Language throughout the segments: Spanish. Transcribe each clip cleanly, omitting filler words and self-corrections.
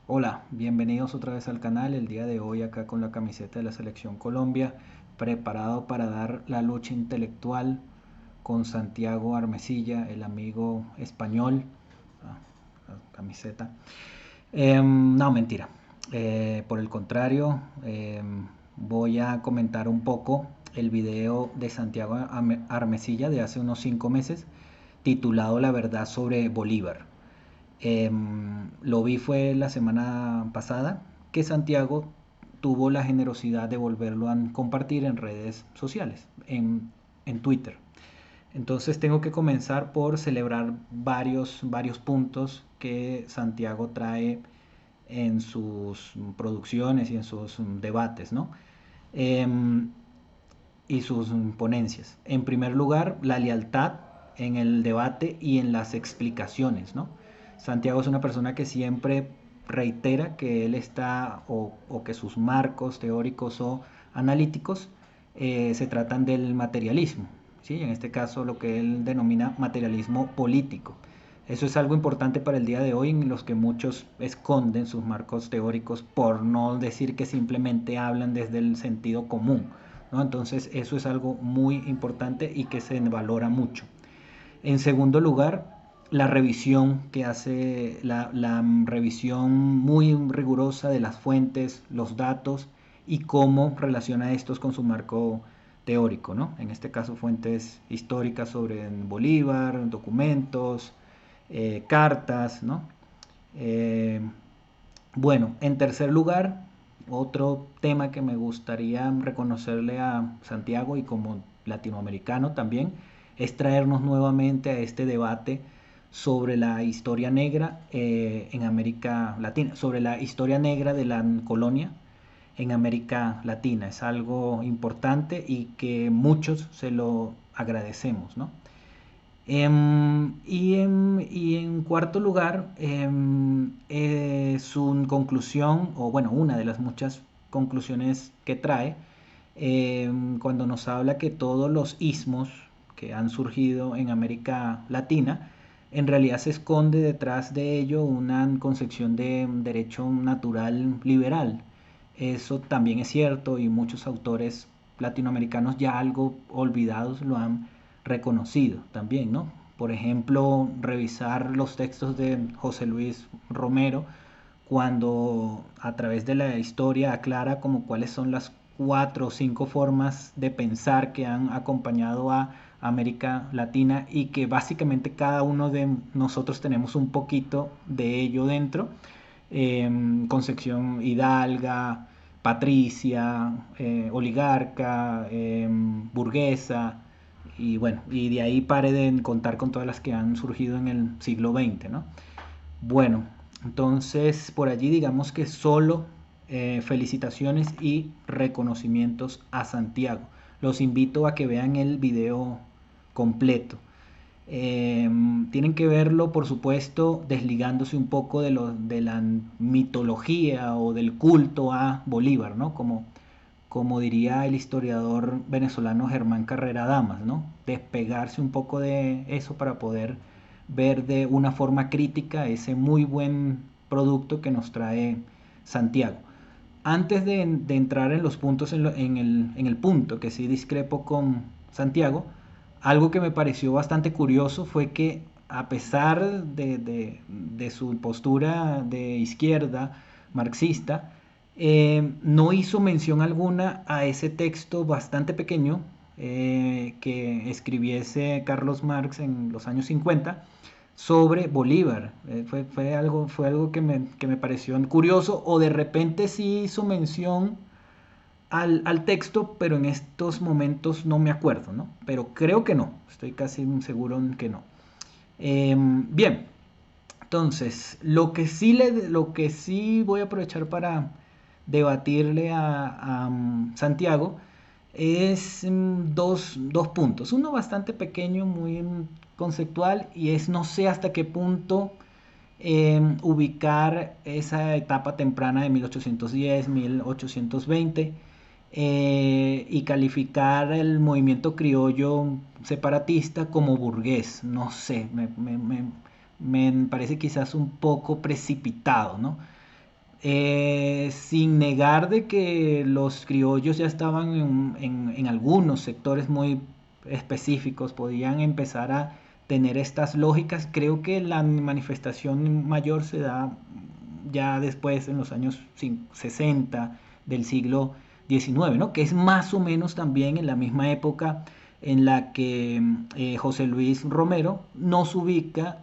Hola, bienvenidos otra vez al canal. El día de hoy acá con la camiseta de la Selección Colombia, preparado para dar la lucha intelectual con Santiago Armesilla, el amigo español. Ah, la camiseta. No, mentira. Por el contrario, voy a comentar un poco el video de Santiago Armesilla de hace unos 5 meses, titulado La verdad sobre Bolívar. Lo vi fue la semana pasada que Santiago tuvo la generosidad de volverlo a compartir en redes sociales, en Twitter. Entonces tengo que comenzar por celebrar varios puntos que Santiago trae en sus producciones y en sus debates, ¿no? Em, y sus ponencias. En primer lugar, la lealtad en el debate y en las explicaciones, ¿no? Santiago es una persona que siempre reitera que él está o que sus marcos teóricos o analíticos se tratan del materialismo, ¿sí? En este caso lo que él denomina materialismo político. Eso es algo importante para el día de hoy en los que muchos esconden sus marcos teóricos por no decir que simplemente hablan desde el sentido común, ¿no? Entonces eso es algo muy importante y que se valora mucho. En segundo lugar, la revisión que hace, la revisión muy rigurosa de las fuentes, los datos y cómo relaciona estos con su marco teórico, ¿no? En este caso, fuentes históricas sobre Bolívar, documentos, cartas, ¿no? Eh, bueno, en tercer lugar, otro tema que me gustaría reconocerle a Santiago y como latinoamericano también es traernos nuevamente a este debate sobre la historia negra en América Latina, sobre la historia negra de la colonia en América Latina. Es algo importante y que muchos se lo agradecemos, ¿no? Y en cuarto lugar, su conclusión, o bueno, una de las muchas conclusiones que trae, cuando nos habla que todos los ismos que han surgido en América Latina, en realidad se esconde detrás de ello una concepción de derecho natural liberal. Eso también es cierto y muchos autores latinoamericanos ya algo olvidados lo han reconocido también, ¿no? Por ejemplo, revisar los textos de José Luis Romero cuando a través de la historia aclara como cuáles son las 4 o 5 formas de pensar que han acompañado a América Latina y que básicamente cada uno de nosotros tenemos un poquito de ello dentro. Concepción hidalga, patricia, oligarca, burguesa, y bueno, y de ahí pare de contar con todas las que han surgido en el siglo XX, ¿no? Bueno, entonces por allí digamos que solo felicitaciones y reconocimientos a Santiago. Los invito a que vean el video completo. Tienen que verlo, por supuesto, desligándose un poco de la mitología o del culto a Bolívar, ¿no? Como diría el historiador venezolano Germán Carrera Damas, ¿no? Despegarse un poco de eso para poder ver de una forma crítica ese muy buen producto que nos trae Santiago. Antes de entrar en los puntos, en el punto que sí discrepo con Santiago, algo que me pareció bastante curioso fue que a pesar de su postura de izquierda marxista, no hizo mención alguna a ese texto bastante pequeño que escribiese Carlos Marx en los años 50 sobre Bolívar. Fue algo que me pareció curioso, o de repente sí hizo mención al texto, pero en estos momentos no me acuerdo, ¿no? Pero creo que no, estoy casi seguro en que no. Bien, entonces, lo que sí voy a aprovechar para debatirle a Santiago es dos puntos. Uno bastante pequeño, muy conceptual, y es no sé hasta qué punto ubicar esa etapa temprana de 1810, 1820 y calificar el movimiento criollo separatista como burgués. No sé, me parece quizás un poco precipitado, ¿no? sin negar de que los criollos ya estaban en algunos sectores muy específicos, podían empezar a tener estas lógicas. Creo que la manifestación mayor se da ya después, en los años 60 del siglo XIX, ¿no? Que es más o menos también en la misma época en la que José Luis Romero nos ubica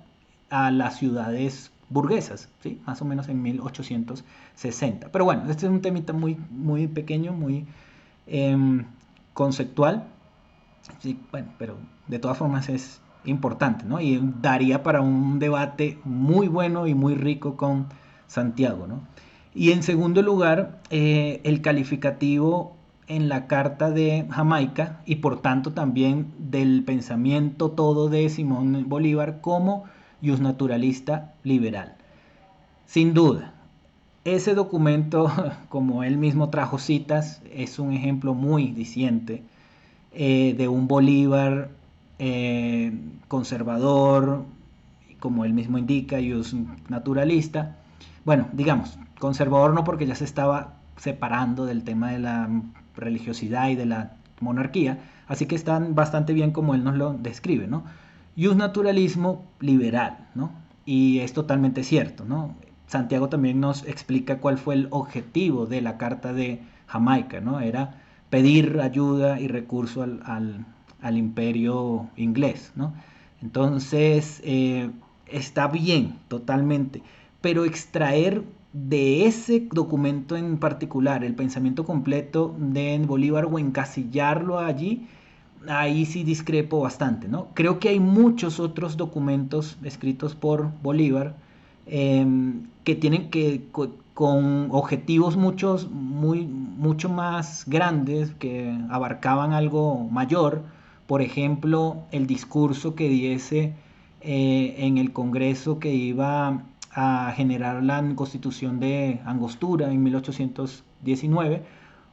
a las ciudades burguesas, ¿sí? Más o menos en 1860. Pero bueno, este es un temita muy, muy pequeño, muy eh, conceptual, sí, bueno, pero de todas formas es importante, ¿no? Y daría para un debate muy bueno y muy rico con Santiago, ¿no? Y en segundo lugar, el calificativo en la Carta de Jamaica y por tanto también del pensamiento todo de Simón Bolívar como justnaturalista liberal. Sin duda, ese documento, como él mismo trajo citas, es un ejemplo muy diciente de un Bolívar conservador, como él mismo indica, y es naturalista. Bueno, digamos, conservador no, porque ya se estaba separando del tema de la religiosidad y de la monarquía, así que están bastante bien como él nos lo describe, ¿no? Y un naturalismo liberal, ¿no? Y es totalmente cierto, ¿no? Santiago también nos explica cuál fue el objetivo de la Carta de Jamaica, ¿no? Era pedir ayuda y recurso al imperio inglés, ¿no? Entonces, está bien, totalmente, pero extraer de ese documento en particular el pensamiento completo de Bolívar o encasillarlo allí, ahí sí discrepo bastante, ¿no? Creo que hay muchos otros documentos escritos por Bolívar eh, que tienen que con objetivos mucho más grandes que abarcaban algo mayor. Por ejemplo, el discurso que diese en el Congreso que iba a generar la Constitución de Angostura en 1819,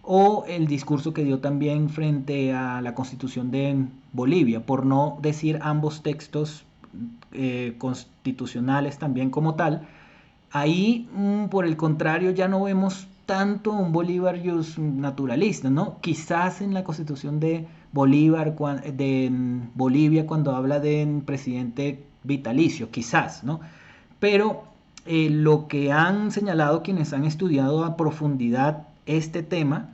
o el discurso que dio también frente a la Constitución de Bolivia, por no decir ambos textos constitucionales también como tal. Ahí, por el contrario, ya no vemos tanto un Bolívar naturalista, ¿no? Quizás en la Constitución de Bolívar, de Bolivia, cuando habla de presidente vitalicio, quizás, ¿no? Pero lo que han señalado quienes han estudiado a profundidad este tema,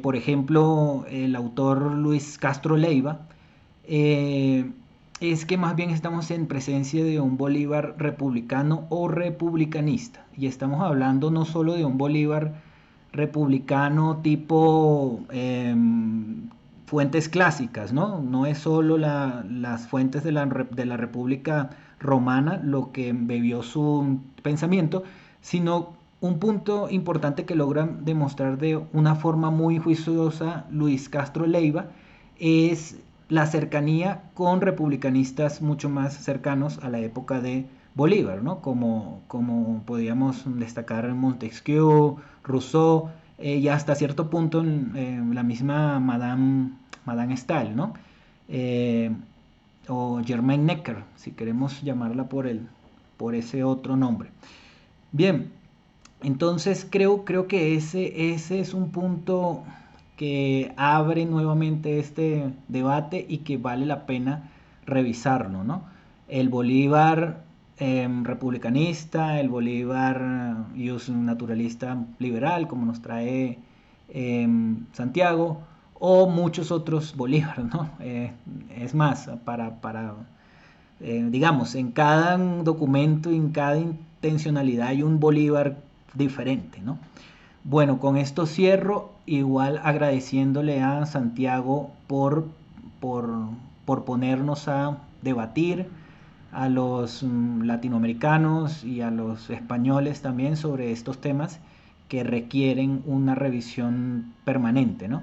por ejemplo, el autor Luis Castro Leiva, eh, es que más bien estamos en presencia de un Bolívar republicano o republicanista. Y estamos hablando no solo de un Bolívar republicano tipo fuentes clásicas, ¿no? No es solo las fuentes de la República Romana lo que bebió su pensamiento, sino un punto importante que logra demostrar de una forma muy juiciosa Luis Castro Leiva es la cercanía con republicanistas mucho más cercanos a la época de Bolívar, ¿no? Como podríamos destacar Montesquieu, Rousseau, y hasta cierto punto la misma Madame Stahl, ¿no? Eh, o Germaine Necker, si queremos llamarla por ese otro nombre. Bien, entonces creo que ese es un punto que abre nuevamente este debate y que vale la pena revisarlo, ¿no? El Bolívar republicanista, el Bolívar naturalista liberal, como nos trae Santiago, o muchos otros Bolívar, ¿no? Es más, digamos, en cada documento, en cada intencionalidad hay un Bolívar diferente, ¿no? Bueno, con esto cierro, igual agradeciéndole a Santiago por, por ponernos a debatir, a los latinoamericanos y a los españoles también sobre estos temas que requieren una revisión permanente, ¿no?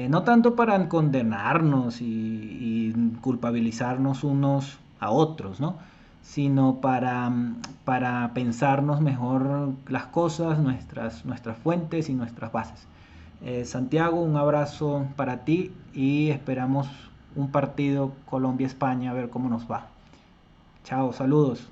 No tanto para condenarnos y culpabilizarnos unos a otros, ¿no? Sino para pensarnos mejor las cosas, nuestras fuentes y nuestras bases. Santiago, un abrazo para ti y esperamos un partido Colombia-España a ver cómo nos va. Chao, saludos.